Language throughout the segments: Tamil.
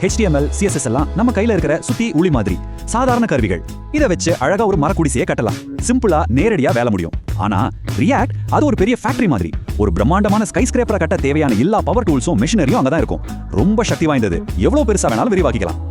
HTML, CSS எல்லாம் நம்ம கையில இருக்கிற சுத்தி உளி மாதிரி சாதாரண கருவிகள். இத வச்சு அழகா ஒரு மரக்குடிசையை கட்டலாம். சிம்பிளா நேரடியா வேலை முடியும். ஆனா ரியாக்ட் அது ஒரு பெரிய ஃபேக்டரி மாதிரி. ஒரு பிரம்மாண்டமான ஸ்கை ஸ்கிரேப்பரை கட்ட தேவையான எல்லா பவர் டூல்ஸும் மெஷினரியும் அங்கதான் இருக்கும். ரொம்ப சக்தி வாய்ந்தது. எவ்வளவு பெருசா வேணாலும் விரிவாக்கிக்கலாம்.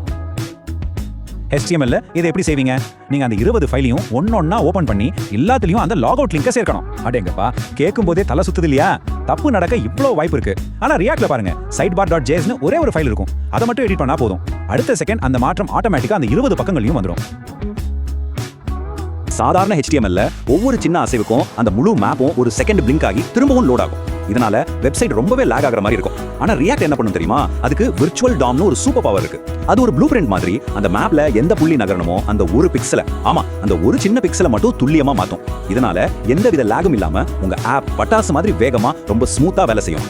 HTML இதை எப்படி செய்வீங்க? நீங்க அந்த 20 ஃபைலையும் ஒன்னொன்னா ஓபன் பண்ணி எல்லாத்துலயும் அந்த லாக் அவுட் லிங்கை சேர்க்கணும். அடேங்கப்பா, கேட்கும் போதே தலை சுத்துது இல்லையா? தப்பு நடக்க இவ்வளவு வாய்ப்பு இருக்கு. ஆனா ரியாக்ட்ல பாருங்க, sidebar.js னு ஒரே ஒரு ஃபைல் இருக்கும். அதை மட்டும் எடிட் பண்ணா போதும். அடுத்த செகண்ட் அந்த மாற்றம் ஆட்டோமேட்டிக்கா அந்த 20 பக்கங்களையும் வந்துடும். சாதாரண HTML ஒவ்வொரு சின்ன அசைவுக்கும் அந்த முழு மேப்பும் ஒரு செகண்ட் பிளிங்க் ஆகி திரும்பவும் லோட் ஆகும். இதனால வெப்சைட் ரொம்பவே லாக் ஆகிற மாதிரி இருக்கும். ஆனா ரியாக்ட் என்ன பண்ணும் தெரியுமா? அதுக்கு விர்ச்சுவல் டாம்னு ஒரு சூப்பர் பவர் இருக்கு. அது ஒரு ப்ளூ பிரிண்ட் மாதிரி அந்த மேப்ல எந்த புள்ளி நகரணுமோ அந்த ஒரு பிக்சலை, அந்த ஒரு சின்ன பிக்சலை மட்டும் துல்லியமா மாத்தும். இதனால எந்தவித லாகும் இல்லாம உங்க ஆப் பட்டாசு மாதிரி வேகமா ரொம்ப ஸ்மூத்தா வேலை செய்யும்.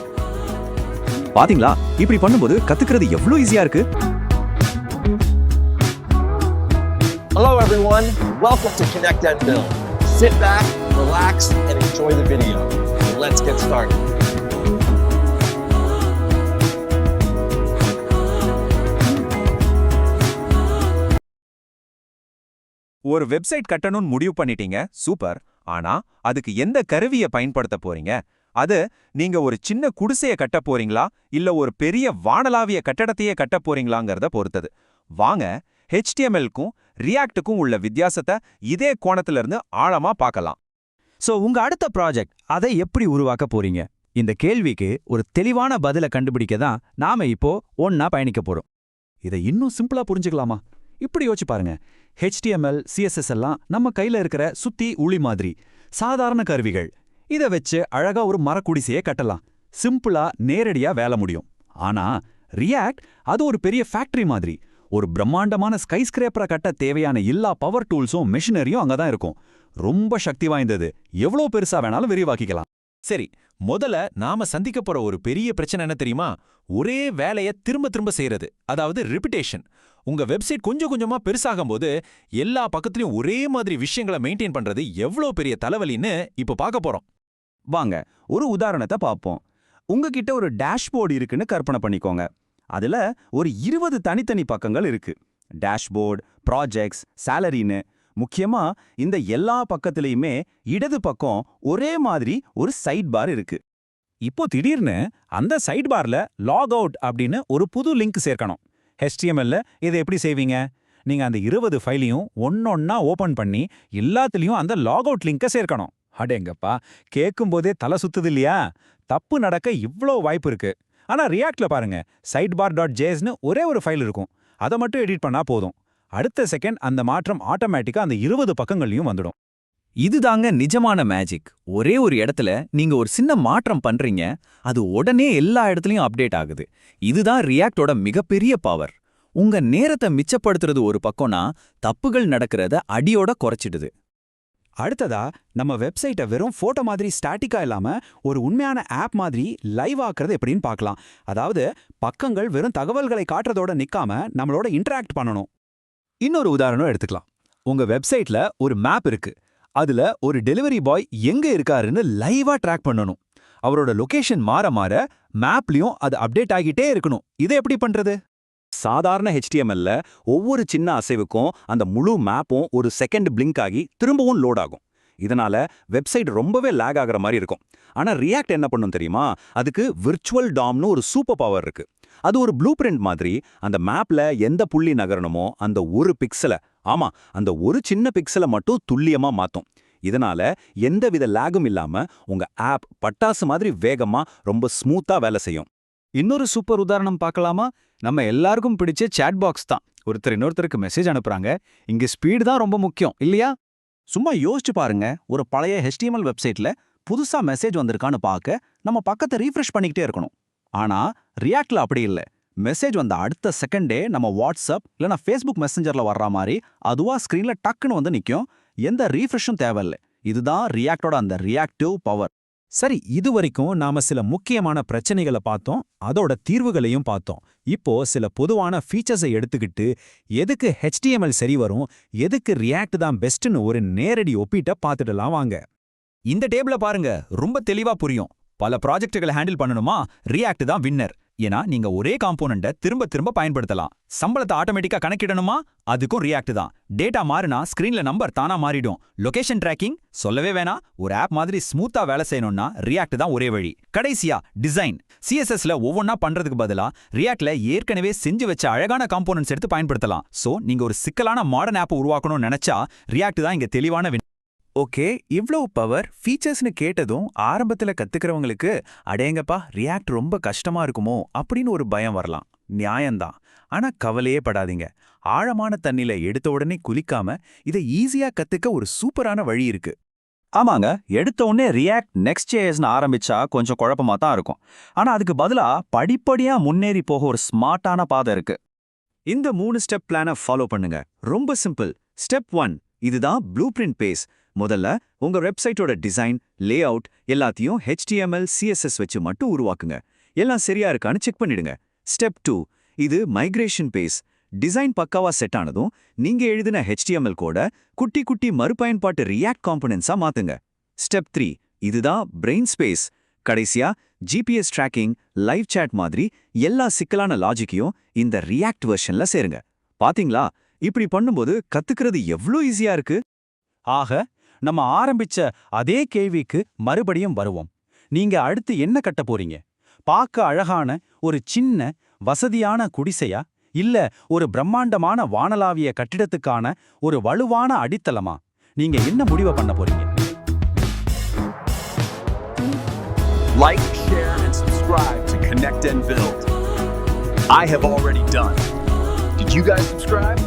பாத்தீங்களா? இப்படி பண்ணும்போது கத்துக்கிறது எவ்வளவு ஈஸியா இருக்கு. Hello everyone, welcome to Connect and Build. Sit back, relax, and enjoy the video. Let's get started. ஒரு வெப்சைட் கட்டணும்னு முடிவு பண்ணிட்டீங்க, சூப்பர். ஆனா அதுக்கு எந்த கருவியை பயன்படுத்த போறீங்க? அது நீங்க ஒரு சின்ன குடிசையை கட்ட போறீங்களா இல்ல ஒரு பெரிய வானளாவிய கட்டடத்தையே கட்ட போறீங்களாங்கிறத பொறுத்தது. வாங்க HTML-க்கும் ரியாக்ட்டுக்கும் உள்ள வித்தியாசத்தை இதே கோணத்துல இருந்து ஆழமா பார்க்கலாம். சோ உங்க அடுத்த ப்ராஜெக்ட் அதை எப்படி உருவாக்க போறீங்க? இந்த கேள்விக்கு ஒரு தெளிவான பதிலை கண்டுபிடிக்க தான் நாம இப்போ ஒன்னா பயணிக்க போறோம். இதை இன்னும் சிம்பிளா புரிஞ்சுக்கலாமா? இப்படி யோசிச்சு பாருங்க. HTML, CSS எல்லாம் நம்ம கையில இருக்கிற சுத்தி உளி மாதிரி சாதாரண கருவிகள். இத வச்சு அழகா ஒரு மரக்குடிசையை கட்டலாம். சிம்பிளா நேரடியா வேலை முடியும். ஆனா ரியாக்ட் அது ஒரு பெரிய ஃபேக்டரி மாதிரி. ஒரு பிரம்மாண்டமான ஸ்கை ஸ்கிரேப்பரை கட்ட தேவையான எல்லா பவர் டூல்ஸும் மெஷினரியும் அங்கதான் இருக்கும். ரொம்ப சக்தி வாய்ந்தது. எவ்வளவு பெருசா வேணாலும் விரிவாக்கிக்கலாம். சரி, முதல்ல நாம சந்திக்க போற ஒரு பெரிய பிரச்சனை என்ன தெரியுமா? ஒரே வேலையை திரும்ப திரும்ப செய்யறது, அதாவது ரிப்பிட்டேஷன். உங்க வெப்சைட் கொஞ்சம் கொஞ்சமா பெருசாகும் போது எல்லா பக்கத்துலயும் ஒரே மாதிரி விஷயங்களை மெயின்டைன் பண்றது எவ்வளவு பெரிய தலைவலின்னு இப்ப பார்க்க போறோம். வாங்க ஒரு உதாரணத்தை பார்ப்போம். உங்ககிட்ட ஒரு டேஷ்போர்டு இருக்குன்னு கற்பனை பண்ணிக்கோங்க. அதுல ஒரு 20 தனித்தனி பக்கங்கள் இருக்கு. டேஷ்போர்டு, ப்ராஜெக்ட்ஸ், சேலரின்னு. முக்கியமா இந்த எல்லா பக்கத்திலையுமே இடது பக்கம் ஒரே மாதிரி ஒரு சைட் பார் இருக்கு. இப்போ திடீர்னு அந்த சைட் பார்ல லாக் அவுட் அப்படின்னு ஒரு புது லிங்க் சேர்க்கணும். HTML இதை எப்படி செய்வீங்க? நீங்க அந்த 20 ஃபைலையும் ஒன்னொன்னா ஓபன் பண்ணி எல்லாத்துலயும் அந்த லாக் அவுட் லிங்கை சேர்க்கணும். அடேங்கப்பா, கேட்கும் போதே தலை சுத்துது இல்லையா? தப்பு நடக்க இவ்வளோ வாய்ப்பு இருக்கு. ஆனா ரியாக்ட்ல பாருங்க, sidebar.js னு ஒரே ஒரு ஃபைல் இருக்கும். அதை மட்டும் எடிட் பண்ணா போதும். அடுத்த செகண்ட் அந்த மாற்றம் ஆட்டோமேட்டிக்கா அந்த 20 பக்கங்களையும் வந்துடும். இதுதாங்க நிஜமான மேஜிக். ஒரே ஒரு இடத்துல நீங்க ஒரு சின்ன மாற்றம் பண்றீங்க, அது உடனே எல்லா இடத்துலயும் அப்டேட் ஆகுது. இதுதான் ரியாக்டோட மிகப்பெரிய பவர். உங்க நேரத்தை மிச்சப்படுத்துறது ஒரு பக்கம்னா, தப்புகள் நடக்கிறத அடியோட குறைச்சிடுது. அடுத்ததா நம்ம வெப்சைட்டை வெறும் போட்டோ மாதிரி ஸ்டாட்டிக்கா இல்லாம ஒரு உண்மையான ஆப் மாதிரி லைவ் ஆக்குறது எப்படின்னு பார்க்கலாம். அதாவது பக்கங்கள் வெறும் தகவல்களை காட்டுறதோட நிக்காம நம்மளோட இன்டராக்ட் பண்ணணும். இன்னொரு உதாரணம் எடுத்துக்கலாம். உங்க வெப்சைட்ல ஒரு மேப் இருக்கு. அதுல ஒரு டெலிவரி பாய் எங்க இருக்காருன்னு லைவா ட்ராக் பண்ணணும். அவரோட லொகேஷன் மாற மாற மேப்லயும் அது அப்டேட் ஆகிட்டே இருக்கணும். இதை எப்படி பண்றது? சாதாரண HTML ஒவ்வொரு சின்ன அசைவுக்கும் அந்த முழு மேப்பும் ஒரு செகண்ட் பிளிங்க் ஆகி திரும்பவும் லோட் ஆகும். இதனால வெப்சைட் ரொம்பவே லாக் ஆகிற மாதிரி இருக்கும். ஆனா ரியாக்ட் என்ன பண்ணும் தெரியுமா? அதுக்கு விர்ச்சுவல் டாம்னு ஒரு சூப்பர் பவர் இருக்கு. அது ஒரு ப்ளூ பிரிண்ட் மாதிரி அந்த மேப்ல எந்த புள்ளி நகரணுமோ அந்த ஒரு பிக்சலை, அந்த ஒரு சின்ன பிக்சலை மட்டும் துல்லியமா மாத்தும். இதனால எந்தவித லாகும் இல்லாம உங்க ஆப் பட்டாசு மாதிரி வேகமா ரொம்ப ஸ்மூத்தா வேலை செய்யும். இன்னொரு சூப்பர் உதாரணம் பார்க்கலாமா? நம்ம எல்லாருக்கும் பிடிச்ச சாட் பாக்ஸ் தான். ஒருத்தர் இன்னொருத்தருக்கு மெசேஜ் அனுப்புறாங்க. இங்க ஸ்பீடு தான் ரொம்ப முக்கியம் இல்லையா? சும்மா யோசிச்சு பாருங்க. ஒரு பழைய HTML வெப்சைட்ல புதுசா மெசேஜ் வந்திருக்கான்னு பார்க்க நம்ம பக்கத்தை ரீஃப்ரெஷ் பண்ணிக்கிட்டே இருக்கணும். ஆனா ரியாக்ட்ல அப்படி இல்லை. மெசேஜ் வந்த அடுத்த செகண்டே நம்ம வாட்ஸ்அப் இல்லைனா ஃபேஸ்புக் மெசஞ்சர்ல வர்ற மாதிரி அதுவா ஸ்க்ரீன்ல டக்குன்னு வந்து நிற்கும். எந்த ரீஃப்ரெஷும் தேவையில்லை. இதுதான் ரியாக்டோட அந்த ரியாக்டிவ் பவர். சரி, இதுவரைக்கும் நாம சில முக்கியமான பிரச்சனைகளை பார்த்தோம், அதோட தீர்வுகளையும் பார்த்தோம். இப்போ சில பொதுவான ஃபீச்சர்ஸை எடுத்துக்கிட்டு எதுக்கு HTML சரி வரும், எதுக்கு ரியாக்ட் தான் பெஸ்ட்னு ஒரு நேரடி ஒப்பீட்டை பார்த்துடலாம் வாங்க. இந்த டேபிள பாருங்க, ரொம்ப தெளிவா புரியும். பல ப்ராஜெக்ட்டுகளை ஹேண்டில் பண்ணணுமா, ரியாக்ட் தான் வின்னர். ஏன்னா நீங்க ஒரே காம்போனண்ட்டை திரும்ப திரும்ப பயன்படுத்தலாம். சம்பளத்தை ஆட்டோமேட்டிக்கா கணக்கிடணுமா? அதுக்கும் ரியாக்ட் தான். டேட்டா மாறினா ஸ்கிரீன்ல நம்பர் தானா மாறிடும். லொகேஷன் ட்ராக்கிங் சொல்லவே வேணாம். ஒரு ஆப் மாதிரி ஸ்மூத்தா வேலை செய்யணும்னா ரியாக்ட் தான் ஒரே வழி. கடைசியா டிசைன். சிஎஸ்எஸ்ல ஒவ்வொன்னா பண்றதுக்கு பதிலா ரியாக்ட்ல ஏற்கனவே செஞ்சு வச்ச அழகான காம்போனன்ட்ஸ் எடுத்து பயன்படுத்தலாம். சோ நீங்க ஒரு சிக்கலான மாடர்ன் ஆப் உருவாக்கணும்னு நினைச்சா ரியாக்ட் தான் இங்க தெளிவான ஓகே, இவ்ளோ பவர் ஃபீச்சர்ஸ்னு கேட்டதும் ஆரம்பத்துல கத்துக்கிறவங்களுக்கு அடேங்கப்பா ரியாக்ட் ரொம்ப கஷ்டமா இருக்குமோ அப்படின்னு ஒரு பயம் வரலாம். நியாயம்தான். ஆனா கவலையே படாதீங்க. ஆழமான தண்ணில எடுத்த உடனே குளிக்காம இதை ஈஸியா கத்துக்க ஒரு சூப்பரான வழி இருக்கு. ஆமாங்க, எடுத்த உடனே ரியாக்ட் நெக்ஸ்ட்.js-னு ஆரம்பிச்சா கொஞ்சம் குழப்பமா தான் இருக்கும். ஆனா அதுக்கு பதிலா படிப்படியா முன்னேறி போக ஒரு ஸ்மார்ட்டான பாதை இருக்கு. இந்த 3 ஸ்டெப் பிளானை ஃபாலோ பண்ணுங்க. ரொம்ப சிம்பிள். ஸ்டெப் 1, இதுதான் ப்ளூ பிரிண்ட் பேஸ். முதல்ல உங்க வெப்சைட்டோட டிசைன், லே அவுட் எல்லாத்தையும் HTML, CSS வச்சு மட்டும் உருவாக்குங்க. எல்லாம் சரியா இருக்கான்னு செக் பண்ணிடுங்க. ஸ்டெப் 2, இது மைக்ரேஷன் பேஸ். டிசைன் பக்காவா செட் ஆனதும் நீங்க எழுதின HTML கோட குட்டி குட்டி மறுபயன்பாட்டு ரியாக்ட் காம்பனன்ட்ஸா மாத்துங்க. ஸ்டெப் 3, இதுதான் பிரெயின் ஸ்பேஸ். கடைசியா GPS ட்ராக்கிங், லைவ் சாட் மாதிரி எல்லா சிக்கலான லாஜிக்கையும் இந்த ரியாக்ட் வெர்ஷன்ல சேருங்க. பாத்தீங்களா, இப்படி பண்ணும்போது கத்துக்கிறது எவ்ளோ ஈஸியா இருக்கு. ஆக நம்ம ஆரம்பிச்ச அதே கேள்விக்கு மறுபடியும் வருவோம். நீங்க அடுத்து என்ன கட்ட போறீங்க? பார்க்க அழகான ஒரு சின்ன வசதியான குடிசையா, இல்ல ஒரு பிரம்மாண்டமான வானளாவிய கட்டிடத்துக்கான ஒரு வலுவான அடித்தளமா? நீங்க என்ன முடிவு பண்ண போறீங்க? Like, share, and subscribe to Connect and Build. I have already done. Did you guys subscribe?